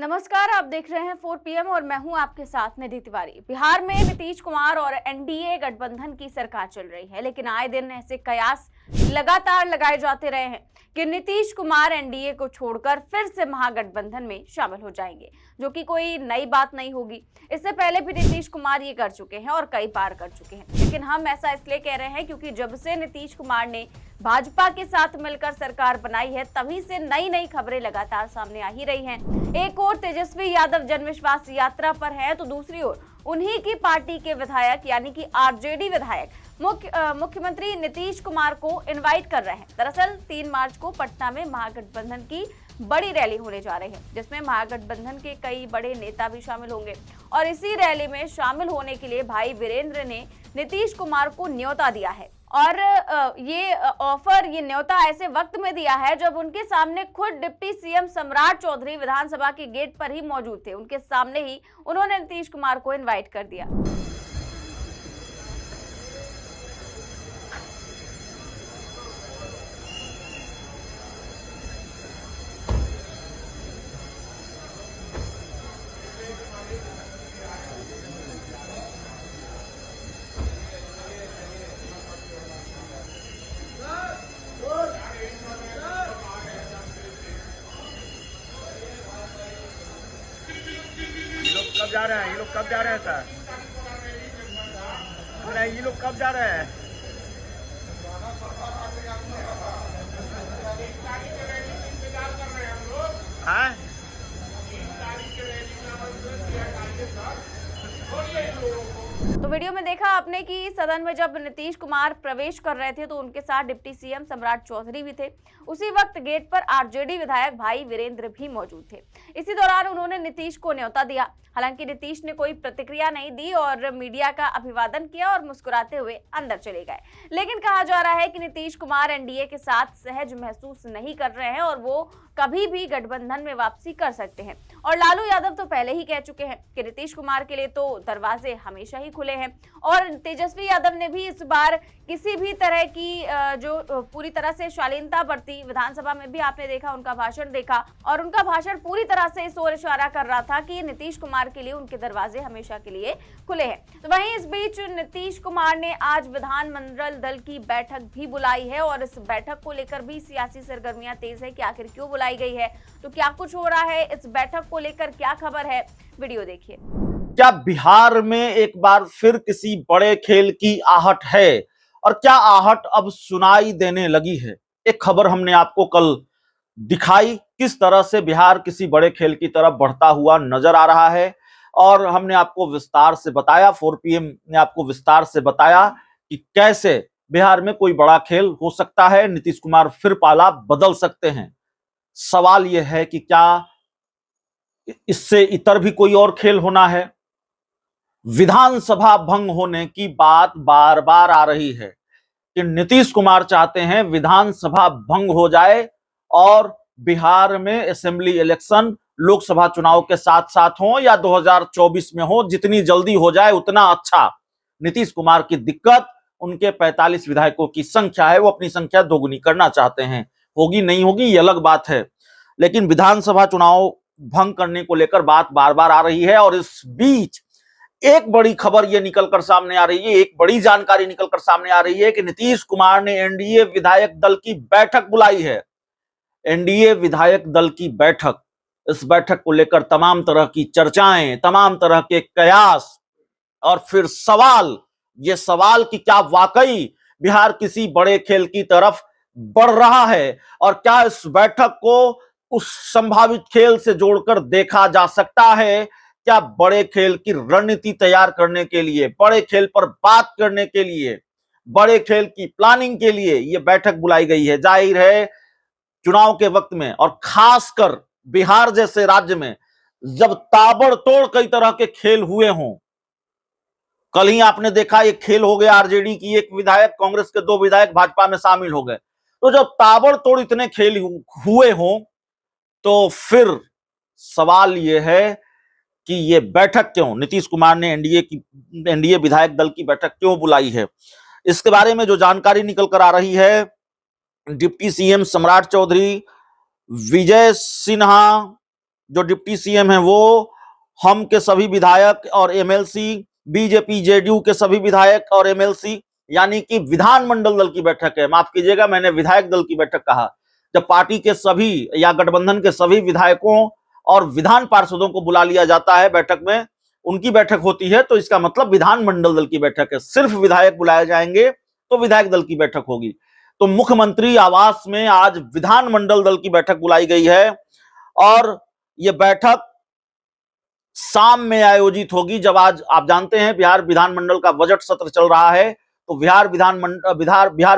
नमस्कार, आप देख रहे हैं 4 PM और मैं हूं आपके साथ निधि तिवारी। बिहार में नीतीश कुमार और एनडीए गठबंधन की सरकार चल रही है, लेकिन आए दिन ऐसे कयास लगातार लगाए जाते रहे हैं कि नीतीश कुमार एनडीए को छोड़कर फिर से महागठबंधन में शामिल हो जाएंगे, जो कि कोई नई बात नहीं होगी। इससे पहले भी नीतीश कुमार ये कर चुके हैं और कई बार कर चुके हैं, लेकिन हम ऐसा इसलिए कह रहे हैं क्योंकि जब से नीतीश कुमार ने भाजपा के साथ मिलकर सरकार बनाई है, तभी से नई नई खबरें लगातार सामने आ ही रही हैं। एक ओर तेजस्वी यादव जनविश्वास यात्रा पर है, तो दूसरी ओर उन्हीं की पार्टी के विधायक यानी कि आरजेडी विधायक मुख्यमंत्री नीतीश कुमार को इनवाइट कर रहे हैं। दरअसल 3 मार्च को पटना में महागठबंधन की बड़ी रैली होने जा रही है, जिसमें महागठबंधन के कई बड़े नेता भी शामिल होंगे और इसी रैली में शामिल होने के लिए भाई वीरेंद्र ने नीतीश कुमार को न्योता दिया है। और ये न्योता ऐसे वक्त में दिया है जब उनके सामने खुद डिप्टी सीएम सम्राट चौधरी विधानसभा के गेट पर ही मौजूद थे। उनके सामने ही उन्होंने नीतीश कुमार को इनवाइट कर दिया। कब जा रहे हैं ये लोग? कब जा रहे हैं सर? नहीं, ये लोग कब जा रहे हैं? हाँ? तो वीडियो में देखा आपने कि सदन में जब नीतीश कुमार प्रवेश कर रहे थे तो उनके साथ डिप्टी सीएम सम्राट चौधरी भी थे। उसी वक्त गेट पर आरजेडी विधायक भाई वीरेंद्र भी मौजूद थे। इसी दौरान उन्होंने नीतीश को न्योता दिया। हालांकि नीतीश ने कोई प्रतिक्रिया नहीं दी और मीडिया का अभिवादन किया और मुस्कुराते हुए अंदर चले गए। लेकिन कहा जा रहा है कि नीतीश कुमार एनडीए के साथ सहज महसूस नहीं कर रहे हैं और वो कभी भी गठबंधन में वापसी कर सकते हैं। और लालू यादव तो पहले ही कह चुके हैं कि नीतीश कुमार के लिए तो दरवाजे हमेशा ही खुले हैं। और तेजस्वी यादव ने भी इस बार किसी भी तरह की जो पूरी तरह से शालीनता बरती। विधानसभा में भी आपने देखा, उनका भाषण देखा और उनका भाषण पूरी तरह से इस ओर इशारा कर रहा था कि नीतीश कुमार के लिए उनके दरवाजे हमेशा के लिए खुले हैं। तो वहीं इस बीच नीतीश कुमार ने आज विधानमंडल दल की बैठक भी बुलाई है और इस बैठक को लेकर भी सियासी सरगर्मियां तेज है कि आखिर क्यों बुलाई गई है, तो क्या कुछ हो रहा है, इस बैठक को लेकर क्या खबर है, वीडियो देखिए। क्या बिहार में एक बार फिर किसी बड़े खेल की आहट है और क्या आहट अब सुनाई देने लगी है? एक खबर हमने आपको कल दिखाई, किस तरह से बिहार किसी बड़े खेल की तरफ बढ़ता हुआ नजर आ रहा है और हमने आपको विस्तार से बताया, 4 PM ने आपको विस्तार से बताया कि कैसे बिहार में कोई बड़ा खेल हो सकता है, नीतीश कुमार फिर पाला बदल सकते हैं। सवाल यह है कि क्या इससे इतर भी कोई और खेल होना है? विधानसभा भंग होने की बात बार बार आ रही है कि नीतीश कुमार चाहते हैं विधानसभा भंग हो जाए और बिहार में असेंबली इलेक्शन लोकसभा चुनाव के साथ साथ हो या 2024 में हो, जितनी जल्दी हो जाए उतना अच्छा। नीतीश कुमार की दिक्कत उनके 45 विधायकों की संख्या है, वो अपनी संख्या दोगुनी करना चाहते हैं। होगी नहीं होगी ये अलग बात है, लेकिन विधानसभा चुनाव भंग करने को लेकर बात बार बार आ रही है। और इस बीच एक बड़ी खबर ये निकलकर सामने आ रही है, एक बड़ी जानकारी निकलकर सामने आ रही है कि नीतीश कुमार ने एनडीए विधायक दल की बैठक बुलाई है। एनडीए विधायक दल की बैठक, इस बैठक को लेकर तमाम तरह की चर्चाएं, तमाम तरह के कयास और फिर सवाल, ये सवाल कि क्या वाकई बिहार किसी बड़े खेल की तरफ बढ़ रहा है और क्या इस बैठक को उस संभावित खेल से जोड़कर देखा जा सकता है? क्या बड़े खेल की रणनीति तैयार करने के लिए, बड़े खेल पर बात करने के लिए, बड़े खेल की प्लानिंग के लिए यह बैठक बुलाई गई है? जाहिर है चुनाव के वक्त में और खासकर बिहार जैसे राज्य में जब ताबड़तोड़ कई तरह के खेल हुए हों, कल ही आपने देखा एक खेल हो गया आरजेडी की एक विधायक, कांग्रेस के 2 विधायक भाजपा में शामिल हो गए। तो जब ताबड़तोड़ इतने खेल हुए हों तो फिर सवाल यह है कि ये बैठक क्यों, नीतीश कुमार ने एनडीए विधायक दल की बैठक क्यों बुलाई है? इसके बारे में जो जानकारी निकल कर आ रही है, डिप्टी सीएम सम्राट चौधरी, विजय सिन्हा, जो डिप्टी सीएम है वो, हम के सभी विधायक और एमएलसी, बीजेपी जेडीयू के सभी विधायक और एमएलसी, यानी कि विधानमंडल दल की बैठक है। माफ कीजिएगा, मैंने विधायक दल की बैठक कहा। जब पार्टी के सभी या गठबंधन के सभी विधायकों और विधान पार्षदों को बुला लिया जाता है बैठक में, उनकी बैठक होती है, तो इसका मतलब विधानमंडल दल की बैठक है। सिर्फ विधायक बुलाए जाएंगे तो विधायक दल की बैठक होगी। तो मुख्यमंत्री आवास में आज विधानमंडल दल की बैठक बुलाई गई है और यह बैठक शाम में आयोजित होगी। जब आज आप जानते हैं बिहार विधानमंडल का बजट सत्र चल रहा है, तो बिहार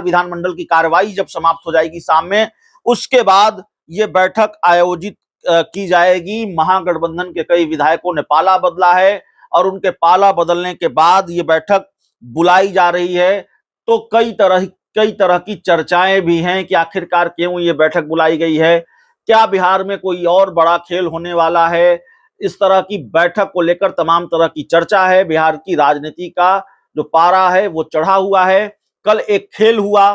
विधानमंडल की कार्रवाई जब समाप्त हो जाएगी शाम में, उसके बाद ये बैठक आयोजित की जाएगी। महागठबंधन के कई विधायकों ने पाला बदला है और उनके पाला बदलने के बाद ये बैठक बुलाई जा रही है। तो कई तरह की चर्चाएं भी हैं कि आखिरकार क्यों ये बैठक बुलाई गई है, क्या बिहार में कोई और बड़ा खेल होने वाला है। इस तरह की बैठक को लेकर तमाम तरह की चर्चा है। बिहार की राजनीति का जो पारा है वो चढ़ा हुआ है। कल एक खेल हुआ,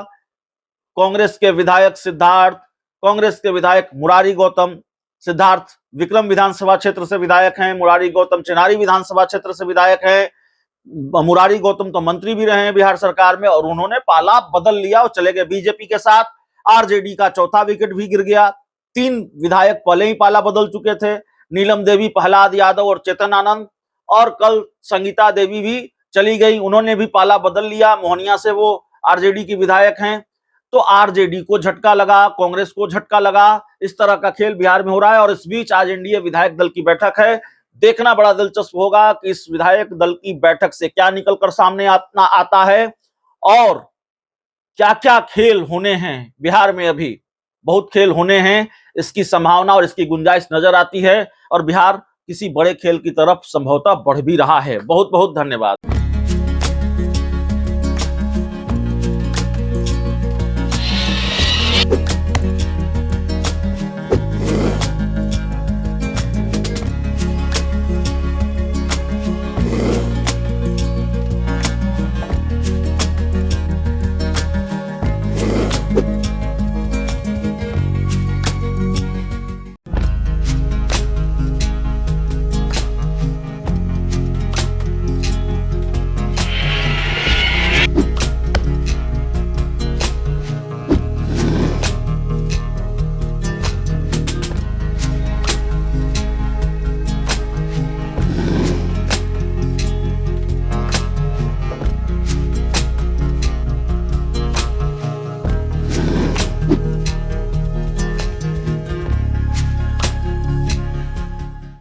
कांग्रेस के विधायक सिद्धार्थ, कांग्रेस के विधायक मुरारी गौतम, सिद्धार्थ विक्रम विधानसभा क्षेत्र से विधायक हैं, मुरारी गौतम चेनारी विधानसभा क्षेत्र से विधायक हैं। मुरारी गौतम तो मंत्री भी रहे हैं बिहार सरकार में, और उन्होंने पाला बदल लिया और चले गए बीजेपी के साथ। आरजेडी का चौथा विकेट भी गिर गया। 3 विधायक पहले ही पाला बदल चुके थे, नीलम देवी, प्रहलाद यादव और चेतन आनंद, और कल संगीता देवी भी चली गई, उन्होंने भी पाला बदल लिया। मोहनिया से वो आरजेडी की विधायक हैं। तो आरजेडी को झटका लगा, कांग्रेस को झटका लगा। इस तरह का खेल बिहार में हो रहा है और इस बीच आज एनडीए विधायक दल की बैठक है। देखना बड़ा दिलचस्प होगा कि इस विधायक दल की बैठक से क्या निकलकर सामने आता है और क्या क्या खेल होने हैं बिहार में। अभी बहुत खेल होने हैं, इसकी संभावना और इसकी गुंजाइश नजर आती है और बिहार किसी बड़े खेल की तरफ संभवतः बढ़ भी रहा है। बहुत बहुत धन्यवाद।